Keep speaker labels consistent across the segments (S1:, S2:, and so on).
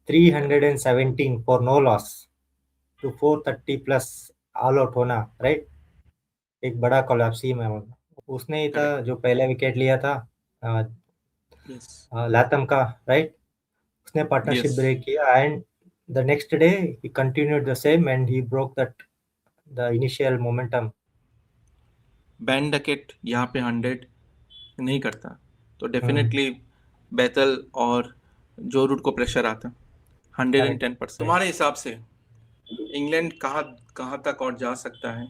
S1: 317 for no loss to 430 plus all out होना, right? एक बड़ा कोलैप्स ही में होना। उसने ही था
S2: करेक्ट।
S1: जो पहला विकेट लिया था
S2: यस।
S1: लाथम का, राइट? उसने पार्टनरशिप
S2: यस।
S1: ब्रेक किया and the next day he continued the same and he broke that the initial momentum.
S2: Ban Duckett यहाँ पे 100 नहीं करता, तो
S1: हम्म,
S2: डेफिनेटली बैतल और जो रूट को प्रेशर आता। 110%।
S1: करेक्ट।
S2: तुम्हारे हिसाब से इंग्लैंड कहाँ कहाँ तक और जा सकता है,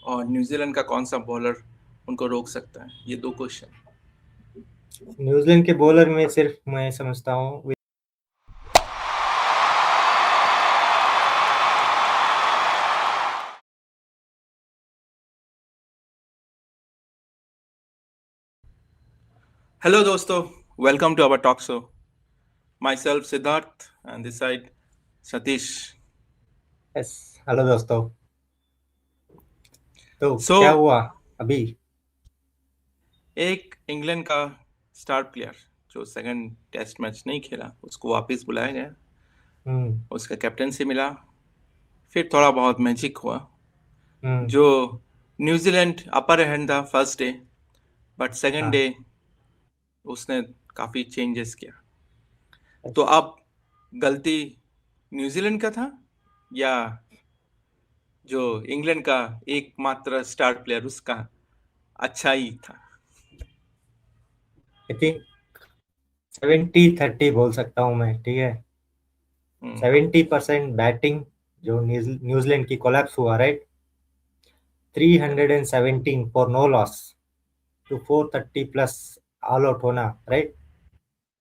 S2: और न्यूजीलैंड का कौन सा बॉलर उनको रोक सकता है? ये दो क्वेश्चन।
S1: न्यूजीलैंड के बॉलर में सिर्फ मैं समझता हूँ
S2: हेलो दोस्तों, welcome to our talk show. Myself Siddharth and this side Satish.
S1: Yes. Hello दोस्तों। तो
S2: सो
S1: क्या हुआ अभी?
S2: एक इंग्लैंड का स्टार प्लेयर जो सेकंड टेस्ट मैच नहीं खेला, उसको वापस बुलाया गया।
S1: हम्म।
S2: उसका कैप्टनसी मिला। फिर थोड़ा बहुत मैजिक हुआ।
S1: हम्म।
S2: जो न्यूजीलैंड अपर हैंड था फर्स्ट डे, बट सेकंड
S1: हाँ।
S2: डे उसने काफ़ी चेंजेस किया। तो
S1: yes।
S2: अब गलती न्यूजीलैंड का था, या जो इंग्लैंड का एकमात्र स्टार प्लेयर उसका अच्छा ही था?
S1: आई थिंक 70-30 बोल सकता हूँ मैं, ठीक है।
S2: हम्म।
S1: 70% बैटिंग जो न्यूजीलैंड की कोलैप्स हुआ, right?
S2: Correct.
S1: 317 for no loss to 430 plus all out होना, राइट?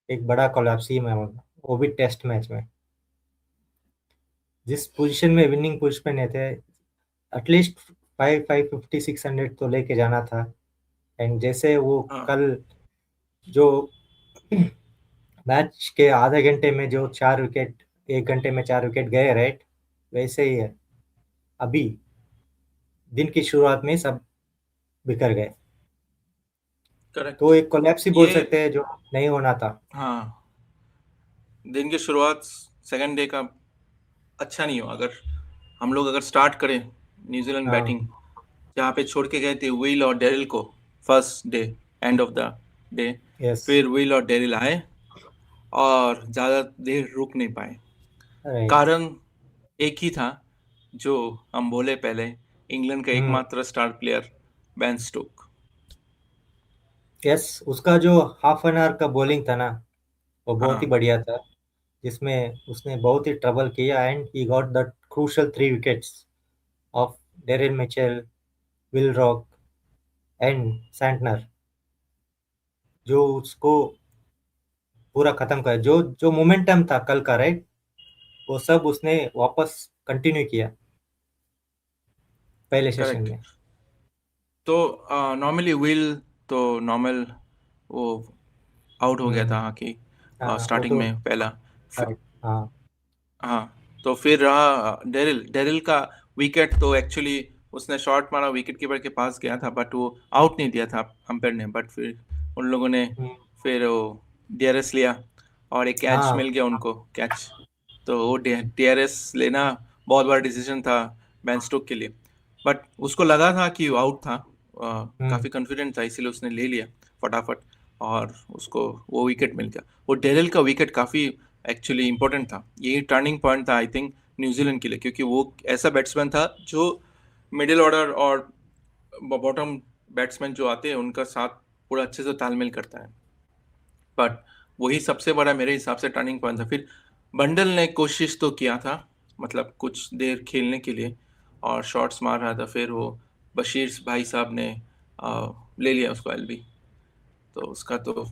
S1: एक बड़ा कोलैप्स ही में होना, वो भी टेस्ट मैच में। जिस पोजीशन में विनिंग पोजीशन में थे, एटलीस्ट 550 600 तो लेके जाना था। एंड जैसे वो
S2: हाँ।
S1: कल जो मैच के आधे घंटे में जो 4 विकेट, 1 घंटे में 4 विकेट गए, राइट? वैसे ही है अभी। दिन की शुरुआत में ही सब बिखर गए।
S2: करेक्ट।
S1: तो एक कोलैप्स ही बोल
S2: ये
S1: सकते हैं जो नहीं होना था।
S2: हाँ, दिन की शुरुआत सेकंड डे का अच्छा नहीं हो। अगर हम लोग अगर स्टार्ट करें न्यूजीलैंड
S1: हाँ।
S2: बैटिंग, जहाँ पे छोड़ के गए थे विल और डेरिल को first day, and of the day,
S1: yes.
S2: फिर विल और डेरिल आए और ज़्यादा देर रुक नहीं पाए।
S1: राइट।
S2: कारण एक ही था, जो हम बोले पहले, इंग्लैंड का
S1: हम्म।
S2: एकमात्र star player Ben Stoke.
S1: Yes, उसका जो हाफ एन आवर का बॉलिंग था ना, वो बहुत ही
S2: हाँ।
S1: बढ़िया था। जिसमें उसने बहुत ही ट्रबल किया and he got the crucial 3 wickets of Daryl Mitchell, will rock and Santner, जो उसको पूरा खत्म कर, जो जो मोमेंटम था कल का, राइट? वो सब उसने वापस कंटिन्यू किया पहले सेशन
S2: करेक्ट।
S1: में।
S2: तो नॉर्मली विल तो नॉर्मल वो आउट हो गया
S1: हम्म।
S2: था हाँ कि
S1: हाँ, वो
S2: स्टार्टिंग
S1: तो
S2: में पहला।
S1: करेक्ट। हाँ।
S2: हाँ। तो फिर रहा डेरिल। डेरिल का विकेट तो एक्चुअली उसने शॉट मारा, विकेट कीपर के पास गया था, बट वो आउट नहीं दिया था अंपायर ने। बट फिर उन लोगों ने
S1: हम्म।
S2: फिर वो डीआरएस लिया, और एक कैच
S1: हाँ।
S2: मिल गया उनको, कैच। तो वो डीआरएस लेना बहुत बड़ा डिसीजन था बेन स्टोक के लिए। बट उसको लगा था कि वो आउट था,
S1: हम्म।
S2: काफ़ी कॉन्फिडेंट था, इसीलिए उसने ले लिया फटाफट, और उसको वो विकेट मिल गया। वो डेरिल का विकेट काफ़ी एक्चुअली इंपॉर्टेंट था। ये टर्निंग पॉइंट था आई थिंक न्यूजीलैंड के लिए, क्योंकि वो ऐसा बैट्समैन था जो मिडिल ऑर्डर और बॉटम बैट्समैन जो आते हैं उनका साथ पूरा अच्छे से तालमेल करता है। बट वही सबसे बड़ा मेरे हिसाब से टर्निंग पॉइंट था। फिर बंडल ने कोशिश तो किया था, मतलब कुछ देर खेलने के लिए, और शॉट्स मार रहा था। फिर वो बशीर भाई साहब ने ले लिया उसको एलबी। तो उसका तो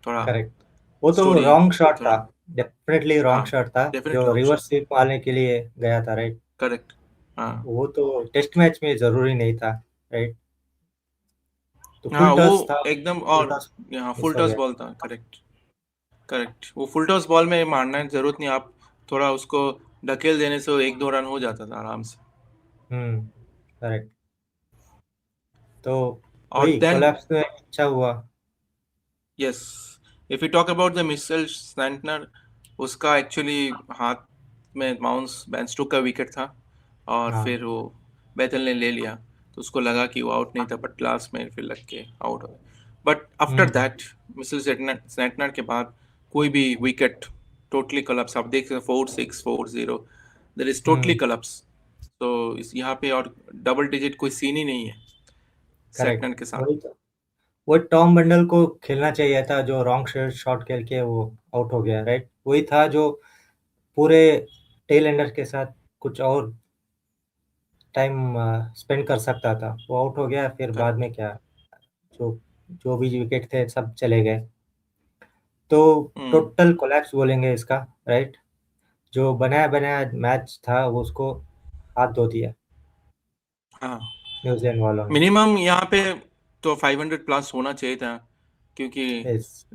S2: थोड़ा
S1: करेक्ट। वो तो
S2: स्टोरी
S1: रॉन्ग शॉट था।
S2: थोड़ा।
S1: डेफिनेटली
S2: हाँ,
S1: रॉन्ग शॉट था
S2: डेफिनेटली
S1: जो
S2: रॉन्ग शॉट।
S1: रिवर्स स्वीप मारने के लिए गया था, राइट?
S2: करेक्ट। हाँ।
S1: वो तो टेस्ट मैच में जरूरी नहीं था, राइट? तो
S2: हाँ,
S1: फुल टॉस
S2: वो
S1: था।
S2: एकदम,
S1: फुल
S2: और
S1: टॉस
S2: यहाँ
S1: मिस
S2: फुल
S1: हो
S2: टॉस
S1: गया।
S2: बॉल था। करेक्ट। करेक्ट, वो फुल टॉस बॉल में मारना है, जरूरत नहीं। आप थोड़ा उसको ढकेल देने से वो एक दो रन हो जाता था आराम से।
S1: हम्म। करेक्ट। तो
S2: और
S1: वही
S2: देन,
S1: कोलैप्स में अच्छा हुआ।
S2: Yes, if you talk about the Mitchell Santner, उसका एक्चुअली हाथ में माउंस बेंस्टोक का विकेट था, और
S1: हाँ।
S2: फिर वो बैतल ने ले लिया, तो उसको लगा कि वो आउट नहीं था, बट लास्ट में फिर लग के आउट हो गया। But after
S1: hmm.
S2: That Mitchell Santner के बाद कोई भी विकेट टोटली कोलैप्स, आप देख सकते 4-6 4-0, there is totally
S1: hmm.
S2: Collapse. तो इस यहाँ पे और डबल डिजिट कोई सीन ही नहीं है
S1: करेक्ट।
S2: सेंटनर के साथ।
S1: वही तो, वो टॉम बंडल को खेलना चाहिए था जो रॉन्ग शॉट खेल के वो आउट हो गया, राइट? वही था जो पूरे टेल एंडर के साथ कुछ और टाइम स्पेंड कर सकता था। वो आउट हो गया, फिर बाद
S2: करेक्ट।
S1: में क्या, जो जो भी विकेट थे सब चले गए। तो
S2: हम्म।
S1: टोटल कोलैप्स बोलेंगे इसका, राइट? जो बनाया बनाया मैच था वो उसको हाथ धो दिया
S2: हाँ,
S1: न्यूजीलैंड वालों ने।
S2: मिनिमम यहाँ पे तो 500 प्लस होना चाहिए था, क्योंकि
S1: यस।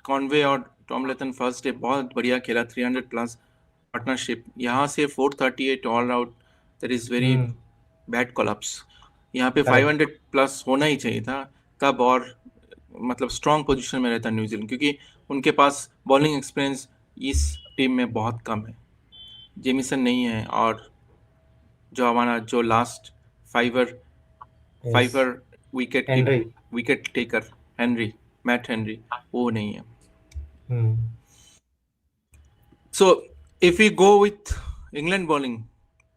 S2: कॉनवे और टॉमलिंसन फर्स्ट डे बहुत बढ़िया खेला, 300 प्लस पार्टनरशिप। यहाँ से 438 all out, that is very
S1: hmm.
S2: Bad collapse. यहाँ पे
S1: करेक्ट।
S2: 500 प्लस होना ही चाहिए था, तब और मतलब स्ट्रॉन्ग पोजीशन में रहता न्यूजीलैंड, क्योंकि उनके पास बॉलिंग एक्सपीरियंस इस टीम में बहुत कम है। जेमिसन नहीं है, और जो हमारा जो last fiver
S1: yes.
S2: Fiver wicket की
S1: Henry.
S2: Wicket taker Henry, Matt Henry, वो नहीं है।
S1: Hmm.
S2: So if we go with England bowling,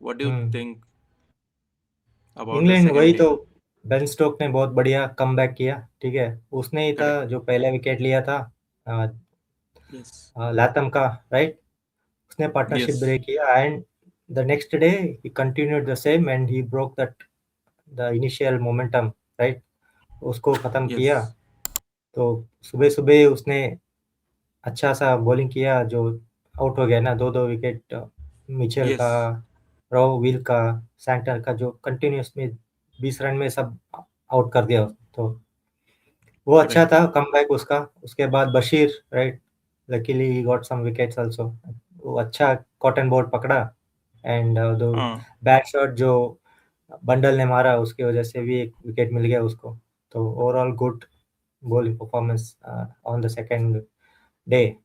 S2: what do you
S1: hmm.
S2: think about the
S1: England
S2: second
S1: वही
S2: day?
S1: तो, बेन स्टोक ने बहुत बढ़िया comeback किया। ठीक है, उसने ही था
S2: Correct.
S1: जो पहला विकेट लिया था
S2: Yes.
S1: लाथम का, राइट? उसने पार्टनरशिप
S2: Yes.
S1: ब्रेक किया and the next day he continued the same and he broke that the initial momentum, right? उसको खत्म किया।
S2: Yes.
S1: तो सुबह सुबह उसने अच्छा सा बॉलिंग किया, जो आउट हो गया ना, दो दो विकेट मिचेल का,
S2: Yes.
S1: रो विल का, सैंटनर का, जो कंटिन्यूस में 20 रन में सब आउट कर दिया। तो वो अच्छा
S2: Correct.
S1: था कमबैक उसका। उसके बाद बशीर, राइट? लकीली ही गॉट सम विकेट्स आल्सो। वो अच्छा कॉटन बॉल पकड़ा एंड दो
S2: हाँ।
S1: बैट शॉट जो बंडल ने मारा उसकी वजह से भी एक विकेट मिल गया उसको। तो overall good bowling performance on the second day.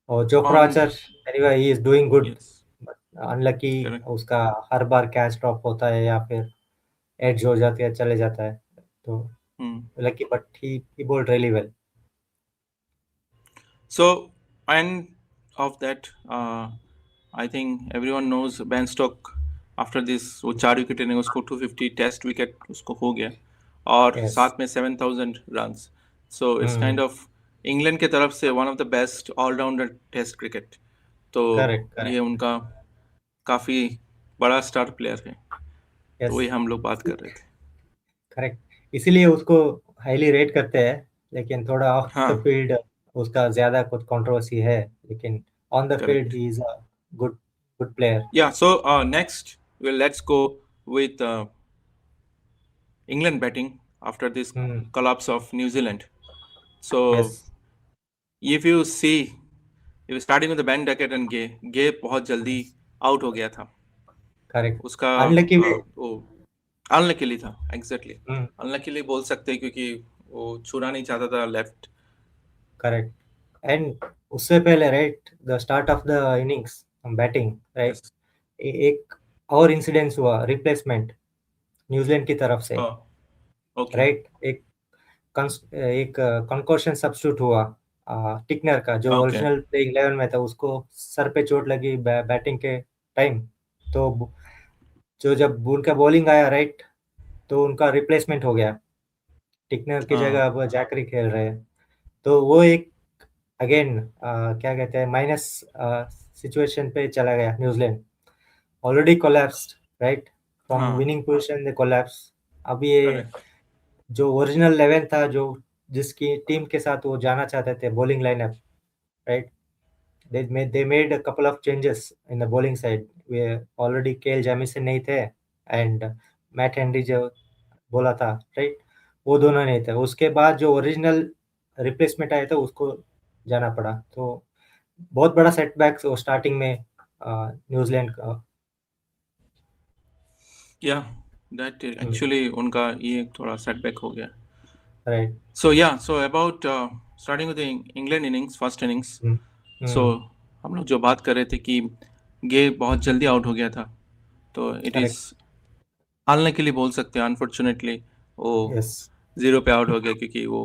S1: और Jofra
S2: On.
S1: Archer, anyway he is doing good,
S2: Yes.
S1: But unlucky
S2: Correct.
S1: उसका हर बार कैच ड्रॉप होता है या फिर एड्ज हो जाती है, चले जाता है। तो
S2: Hmm.
S1: Lucky, but he bowled really well.
S2: So and of that, I think everyone knows Ben Stoke after this वो 4 विकेट लेने उसको 250 टेस्ट विकेट उसको हो गया, और
S1: Yes.
S2: साथ में 7,000 runs. So it's
S1: Hmm.
S2: Kind of England के तरफ से one of the best allrounder test cricket. तो
S1: Correct,
S2: ये
S1: correct.
S2: उनका काफ़ी बड़ा स्टार प्लेयर है, तो वही
S1: Yes.
S2: हम लोग बात कर रहे थे।
S1: करेक्ट। इसीलिए उसको हाईली रेट करते हैं, लेकिन थोड़ा ऑफ द
S2: हाँ।
S1: फील्ड उसका ज़्यादा कुछ कंट्रोवर्सी है, लेकिन on the field
S2: correct.
S1: He is a good good player.
S2: Yeah so next well let's go with England batting after this
S1: hmm.
S2: collapse of New Zealand. So
S1: yes.
S2: if you see, if starting with the Ben Duckett and गे बहुत जल्दी
S1: yes.
S2: Out हो गया था।
S1: Correct.
S2: उसका
S1: unlucky वे।
S2: वो unluckily था, exactly
S1: हुँ।
S2: Unluckily बोल सकते हैं, क्योंकि वो छूना नहीं चाहता था लेफ्ट।
S1: करेक्ट। एंड उससे पहले, right, the start of the innings batting, right,
S2: yes.
S1: एक और इंसिडेंस हुआ, रिप्लेसमेंट न्यूजीलैंड की तरफ से,
S2: ओके।
S1: राइट? एक कंकॉशन सब्स्टिट्यूट हुआ टिकनर का, जो
S2: ओके।
S1: ओरिजिनल प्लेइंग 11 में था। उसको सर पे चोट लगी बैटिंग के टाइम। तो जो जब उनका बॉलिंग आया, राइट, तो उनका रिप्लेसमेंट हो गया। टिकनर की जगह
S2: हाँ।
S1: अब जैकरी खेल रहे हैं। तो वो एक अगेन क्या कहते हैं, माइनस सिचुएशन पे चला गया New Zealand. Already collapsed, right? From
S2: हाँ।
S1: विनिंग पोजीशन दे कोलैप्स। अब ये
S2: करेक्ट।
S1: जो ओरिजिनल 11 था, जो जिसकी टीम के साथ वो जाना चाहते थे bowling lineup, right, they made a couple of changes in the bowling side. We already केल जेमिसन नहीं थे एंड मैट हेनरी जो बोला था, राइट, वो दोनों नहीं थे। उसके बाद जो ओरिजिनल रिप्लेसमेंट आया था उसको जाना पड़ा। तो बहुत बड़ा सेटबैक स्टार्टिंग में न्यूजीलैंड का।
S2: या दैट एक्चुअली उनका ये थोड़ा सेटबैक हो गया।
S1: Right.
S2: So yeah, so about starting with the England innings, first innings. So
S1: हम्म।
S2: हम लोग जो बात कर रहे थे कि गे बहुत जल्दी आउट हो गया था, तो इट इज़
S1: करेक्ट।
S2: अनलकीली बोल सकते हैं, अनफॉर्चुनेटली वो
S1: यस।
S2: 0 पे आउट हो गया क्योंकि वो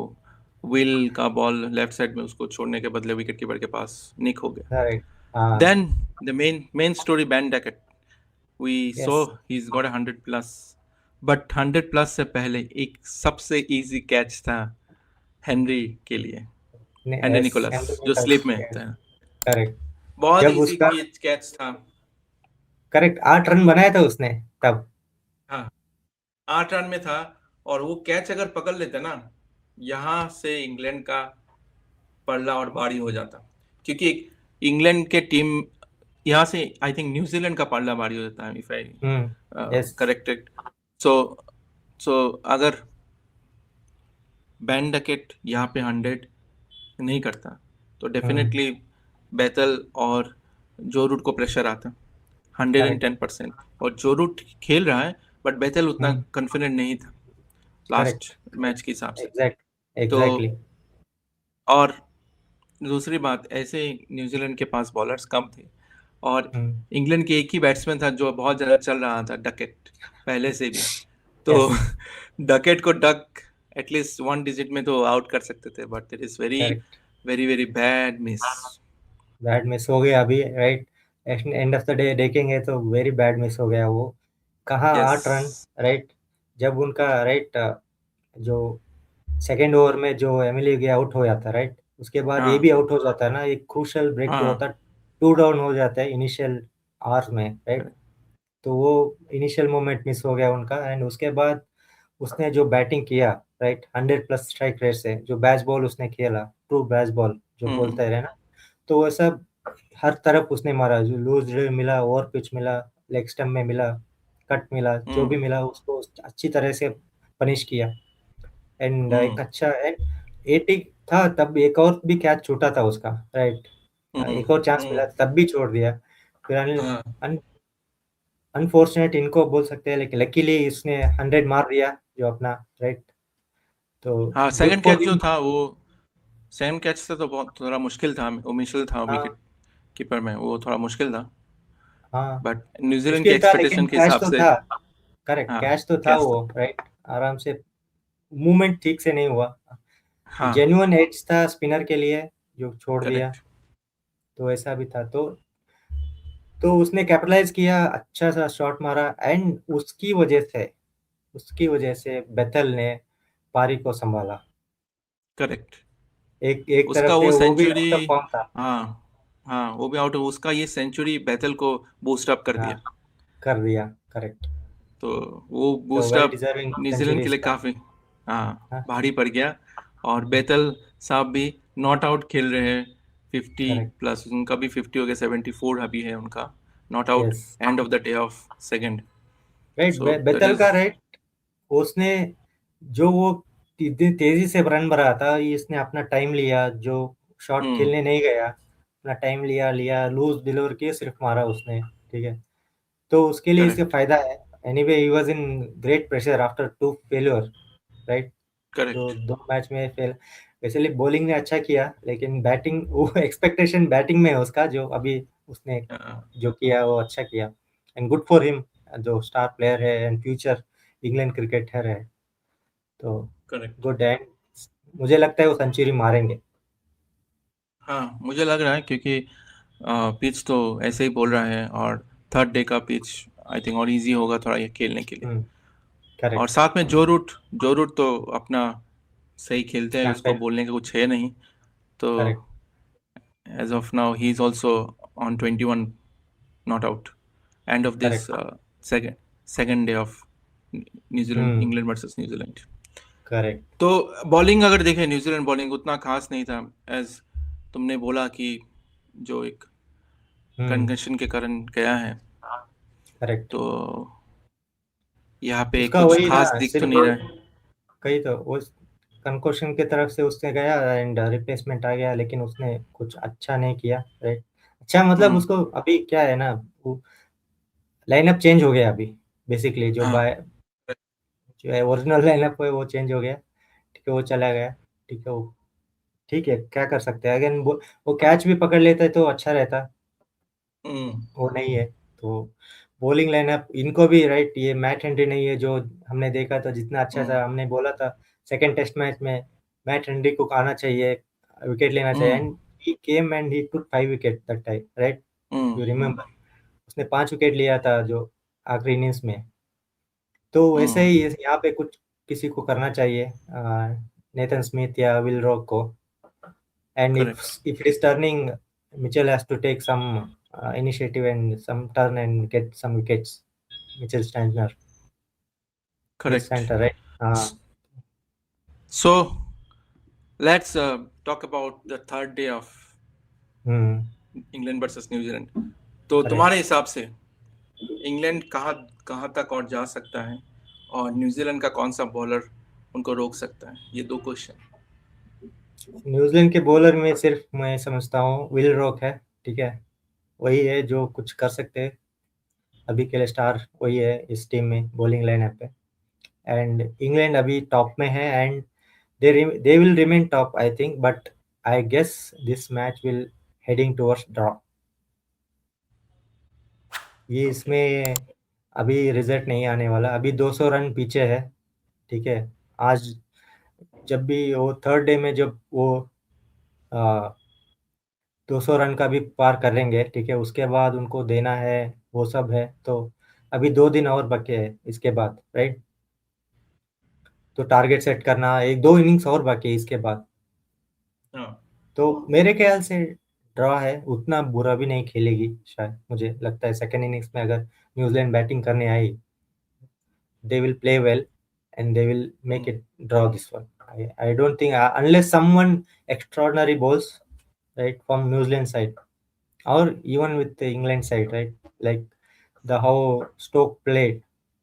S2: विल का बॉल लेफ्ट साइड में उसको छोड़ने के बदले विकेट कीपर के पास निक हो गया.
S1: करेक्ट। हाँ।
S2: Then the main story, Ben Duckett. We saw
S1: yes.
S2: he's got 100 plus, but 100 plus से पहले एक सबसे इजी कैच था हेनरी के लिए, हेनरी
S1: यस,
S2: निकोलस
S1: एंड्रू
S2: जो स्लिप
S1: निकल्स।
S2: में था.
S1: करेक्ट।
S2: बहुत
S1: जब
S2: इजी
S1: उसका
S2: कैच था.
S1: करेक्ट 8 रन बनाया था उसने तब।
S2: हाँ, 8 रन में था. और वो कैच अगर पकड़ लेते ना, यहाँ से इंग्लैंड का पलड़ा और भारी हो जाता, क्योंकि इंग्लैंड के टीम यहाँ से आई थिंक न्यूजीलैंड का पलड़ा भारी हो जाता है, इफ आई
S1: यस।
S2: करेक्टेड. सो सो अगर बैन डकेट यहाँ पे 100 नहीं करता, तो
S1: हम्म।
S2: डेफिनेटली बेतल और जो रूट को प्रेशर आता, 110%. और जो रूट खेल रहा है, बट बेतल उतना
S1: करेक्ट।
S2: कॉन्फिडेंट नहीं था लास्ट
S1: करेक्ट।
S2: मैच के हिसाब से.
S1: एग्जैक्ट।
S2: तो
S1: एग्जैक्टली।
S2: और दूसरी बात, ऐसे न्यूजीलैंड के पास बॉलर्स कम थे, और
S1: हम्म।
S2: इंग्लैंड के एक ही बैट्समैन था जो बहुत ज़्यादा चल रहा था, डकेट, पहले से भी. तो
S1: यस।
S2: डकेट को डक एटलीस्ट 1 डिजिट में तो आउट कर सकते थे, but it is very
S1: correct.
S2: Very very bad miss.
S1: Bad miss हो गया अभी, right. And of the day देखेंगे तो वेरी बैड मिस हो गया वो। कहाँ
S2: यस.
S1: 8 run, right. जब उनका राइट जो सेकेंड ओवर में जो एमिली गे आउट हो जाता, राइट, उसके बाद ये
S2: हाँ
S1: भी आउट हो जाता है ना, एक क्रूशल ब्रेक जो
S2: हाँ.
S1: होता है, 2 डाउन हो जाता है इनिशियल आवर्स में, राइट।
S2: करेक्ट.
S1: तो वो इनिशियल मोमेंट मिस हो गया उनका। एंड उसके बाद उसने जो बैटिंग किया, राइट, 100+ स्ट्राइक रेट से जो बैच बॉल उसने खेला, ट्रू बैच बॉल जो
S2: हम्म
S1: बोलते हैं ना, तो वो सब हर तरफ उसने मारा, जो लूज मिला, ओवर पिच मिला, लेग स्टम्प में मिला, कट मिला, जो भी
S2: हम्म
S1: मिला उसको अच्छी तरह से पनिश किया। एंड एक
S2: हम्म
S1: अच्छा एंड 80 था तब, एक और भी कैच छूटा था उसका, राइट।
S2: हम्म
S1: एक और चांस
S2: हम्म.
S1: मिला तब भी छोड़ दिया। फिर
S2: हाँ
S1: अनफॉर्चुनेट इनको बोल सकते हैं, लेकिन लकीली इसने 100 मार दिया जो अपना, राइट। तो
S2: हाँ,
S1: गुड
S2: सेकंड
S1: फॉर
S2: कैच जो
S1: हिम।
S2: था वो, सेकंड कैच से तो बहुत थोड़ा मुश्किल था, मुश्किल था
S1: हाँ।
S2: विकेट कीपर में, वो थोड़ा मुश्किल था.
S1: हाँ।
S2: बट न्यूजीलैंड के
S1: मुश्किल था
S2: एक्सपेक्टेशन
S1: लेकिन
S2: के
S1: कैच
S2: हिसाब
S1: तो
S2: से,
S1: था। करेक्ट,
S2: हाँ,
S1: कैच तो था
S2: कैच
S1: वो,
S2: था.
S1: राइट। आराम से मूवमेंट ठीक से नहीं हुआ।
S2: हाँ.
S1: जेन्युइन एज था स्पिनर के लिए जो छोड़ दिया।
S2: करेक्ट.
S1: तो ऐसा भी था, तो उसने कैपिटलाइज किया, अच्छा सा शॉट मारा। एंड उसकी वजह से बेथल ने पारी को संभाला।
S2: करेक्ट.
S1: एक एक
S2: उसका
S1: तरफ से
S2: वो
S1: वो भी
S2: सेंचुरी,
S1: आउट ऑफ फॉर्म था।
S2: हाँ हाँ, वो भी आउट, उसका ये सेंचुरी बैटल को बूस्ट अप कर
S1: हाँ,
S2: दिया.
S1: कर दिया। करेक्ट।
S2: तो वो
S1: तो
S2: boost
S1: well
S2: up
S1: deserving
S2: New Zealand
S1: century
S2: के लिए
S1: इसका।
S2: काफ़ी, हाँ,
S1: हाँ।
S2: भारी पड़ गया. और बेतल साहब भी नॉट आउट खेल रहे हैं, 50
S1: करेक्ट।
S2: प्लस, उनका भी 50 हो गया, 74 अभी है उनका not out,
S1: yes.
S2: And of the day of second.
S1: Right.
S2: So that
S1: Bethell का,
S2: इज,
S1: राइट, उसने जो वो तेजी से रन बना था, इसने अपना टाइम लिया, जो शॉट
S2: हम्म,
S1: खेलने नहीं गया, अपना टाइम लिया लिया लूज डिलीवर किए, सिर्फ मारा उसने, ठीक है। तो उसके लिए इसका
S2: करेक्ट
S1: फायदा है। Anyway he was in great pressure after 2 failure, right.
S2: Correct.
S1: 2 match में फेल। वैसे बॉलिंग ने अच्छा किया, लेकिन बैटिंग वो एक्सपेक्टेशन बैटिंग में है उसका, जो अभी उसने जो किया वो अच्छा किया। एंड गुड फॉर हिम, जो स्टार प्लेयर है एंड फ्यूचर इंग्लैंड क्रिकेटर है। तो
S2: करेक्ट.
S1: गुड। एंड मुझे लगता है वो सेंचुरी मारेंगे।
S2: हाँ, मुझे लग रहा है क्योंकि पिच तो ऐसे ही बोल रहा है, और थर्ड डे का पिच आई थिंक और इजी होगा थोड़ा ये खेलने के लिए.
S1: हम्म।
S2: और
S1: करेक्ट।
S2: साथ में जो रूट तो अपना सही खेलते हैं, उसको
S1: कैंपेन।
S2: बोलने का कुछ है नहीं. तो
S1: correct.
S2: As of now he is also on 21 not out, and of this
S1: correct.
S2: Second second day of New Zealand,
S1: hmm.
S2: England versus New Zealand.
S1: Correct.
S2: तो बॉलिंग अगर देखें, न्यूजीलैंड बॉलिंग उतना खास नहीं था, एज तुमने बोला कि जो एक
S1: हम्म।
S2: कंकशन के कारण गया है,
S1: करेक्ट।
S2: तो यहाँ पे
S1: उसका
S2: कुछ
S1: वही ना,
S2: खास दिख तो
S1: सिर्फ
S2: नहीं रहा है.
S1: कही तो वो कंकोशन की तरफ से उसने गया एंड रिप्लेसमेंट आ गया, लेकिन उसने कुछ अच्छा नहीं किया, राइट। अच्छा मतलब
S2: हम्म,
S1: उसको अभी क्या है ना, वो लाइनअप चेंज हो गया अभी, बेसिकली जो
S2: हाँ.
S1: बाय जो है ओरिजिनल लाइनअप है वो चेंज हो गया, ठीक है, वो चला गया, ठीक है वो। ठीक है, क्या कर सकते हैं? अगेन वो कैच भी पकड़ लेते तो अच्छा रहता।
S2: हम्म।
S1: वो नहीं है, तो बॉलिंग लाइनअप इनको भी राइट, ये मैट हेनरी नहीं है जो हमने देखा था जितना अच्छा
S2: हम्म।
S1: था, हमने बोला था सेकंड टेस्ट मैच में मैट हेनरी को आना चाहिए, विकेट लेना चाहिए,
S2: hmm.
S1: And he came and he took 5 wicket that time, right?
S2: Hmm.
S1: You
S2: hmm.
S1: Remember? उसने 5 विकेट लिया था जो आखिरी इनिंग्स में। तो वैसे
S2: हम्म।
S1: ही यहाँ पे कुछ किसी को करना चाहिए, नेथन स्मिथ या विल रॉक को। And
S2: correct.
S1: if it is turning, Mitchell has to take some initiative and some turn and get some wickets. Mitchell Santner, Mitch
S2: correct.
S1: Santner, right?
S2: So let's talk about the third day of
S1: Hmm,
S2: England versus New Zealand. तो
S1: correct.
S2: तुम्हारे हिसाब से England कहाँ कहाँ तक और जा सकता है, और न्यूजीलैंड का कौन सा बॉलर उनको रोक सकता है? ये दो क्वेश्चन।
S1: न्यूजीलैंड के बॉलर में सिर्फ मैं समझता हूँ विल रॉक है, ठीक है? वही है जो कुछ कर सकते हैं अभी के लिए, स्टार वही है इस टीम में बॉलिंग लाइनअप पे। एंड इंग्लैंड अभी टॉप में है, and they will remain top, I think, but I guess this match will heading towards draw. ये
S2: ओके।
S1: इसमें अभी रिजल्ट नहीं आने वाला, अभी 200 रन पीछे है, ठीक है? आज जब भी वो थर्ड डे में जब वो 200 रन का भी पार करेंगे, ठीक है, उसके बाद उनको देना है, वो सब है, तो अभी 2 दिन और बचे है इसके बाद, राइट? तो टारगेट सेट करना, एक दो इनिंग्स और बाकी है इसके बाद।
S2: हाँ।
S1: तो मेरे ख्याल से ड्रॉ है, उतना बुरा भी नहीं खेलेगी शायद, मुझे लगता है सेकेंड इनिंग्स में अगर न्यूजीलैंड बैटिंग करने आई, they will play well and they will make
S2: hmm.
S1: it draw this one. I don't think unless someone extraordinary bowls, right, from New Zealand side or even with the England side, right, like the how Stoke played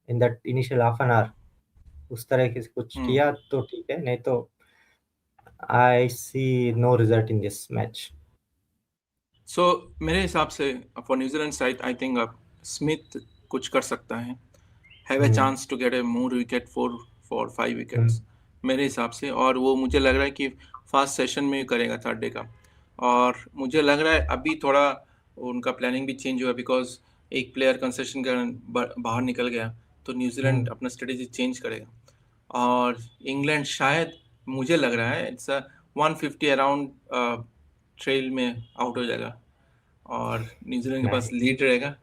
S1: in that initial half an hour, उस तरह के कुछ
S2: हम्म।
S1: किया तो ठीक है, नहीं तो I see no result in this match.
S2: सो मेरे हिसाब से for New Zealand side I think अब स्मिथ कुछ कर सकता है, have a
S1: hmm,
S2: chance to get a more wicket, 4 4 5 wickets
S1: hmm,
S2: मेरे हिसाब से। और वो मुझे लग रहा है कि फास्ट सेशन में ही करेगा थर्ड डे का। और मुझे लग रहा है अभी थोड़ा उनका प्लानिंग भी चेंज हुआ, बिकॉज एक प्लेयर कंसेशन के कारण बाहर निकल गया, तो न्यूजीलैंड
S1: हम्म,
S2: अपना स्ट्रेटेजी चेंज करेगा। और इंग्लैंड शायद, मुझे लग रहा है इट्स 150 अराउंड ट्रेल में आउट हो जाएगा, और न्यूजीलैंड के पास
S1: नहीं,
S2: लीड रहेगा।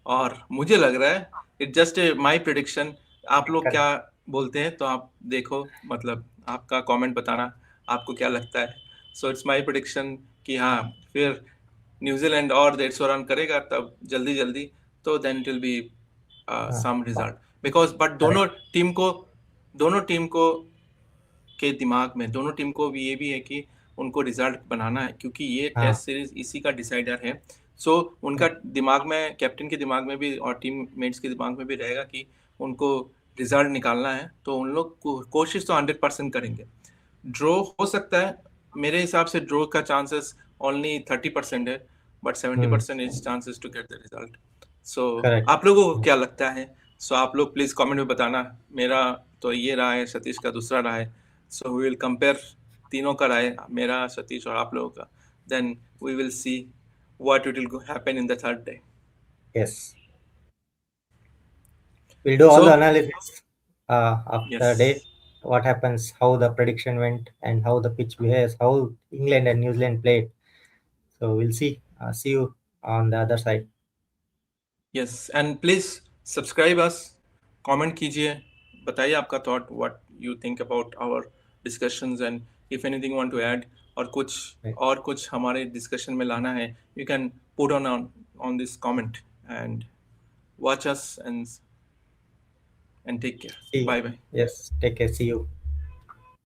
S2: और मुझे लग रहा है, it just a my prediction, आप लोग क्या
S1: correct.
S2: बोलते हैं तो आप देखो, मतलब आपका कमेंट बताना आपको क्या लगता है। सो इट्स माई प्रिडिक्शन कि हाँ, फिर न्यूजीलैंड और 150 रन करेगा तब जल्दी जल्दी, तो then it will be some
S1: But
S2: result. Because but
S1: correct.
S2: दोनों टीम को के दिमाग में, दोनों टीम को भी ये भी है कि उनको रिजल्ट बनाना है, क्योंकि ये
S1: हाँ,
S2: टेस्ट सीरीज इसी का डिसाइडर है। सो उनका दिमाग में, कैप्टन के दिमाग में भी और टीम मेट्स के दिमाग में भी रहेगा कि उनको रिजल्ट निकालना है, तो उन लोग कोशिश तो 100% करेंगे। ड्रॉ हो सकता है, मेरे हिसाब से ड्रॉ का चांसेस ओनली 30% है, but seventy
S1: hmm,
S2: percent is chances to get the result. So
S1: correct.
S2: आप लोगों को क्या लगता है? सो आप लोग प्लीज़ कमेंट में बताना। मेरा तो ये रहा है, सतीश का दूसरा रहा है। सो वी विल कंपेयर तीनों का राय, मेरा, सतीश और आप लोगों का। Then we will see what it will happen in the third day.
S1: Yes. We'll do all
S2: so
S1: the analysis of
S2: yes.
S1: the day, what happens, how the prediction went, and how the pitch behaves, how England and New Zealand played. So we'll see. See you on the other side.
S2: Yes, and please subscribe us, comment कीजिए, बताइए आपका thought, what you think about our discussions, and if anything want to add, और कुछ
S1: Right.
S2: और कुछ हमारे discussion में लाना है, you can put on this comment, and watch us, and take care.
S1: See you.
S2: Bye bye.
S1: Yes. Take care. See you.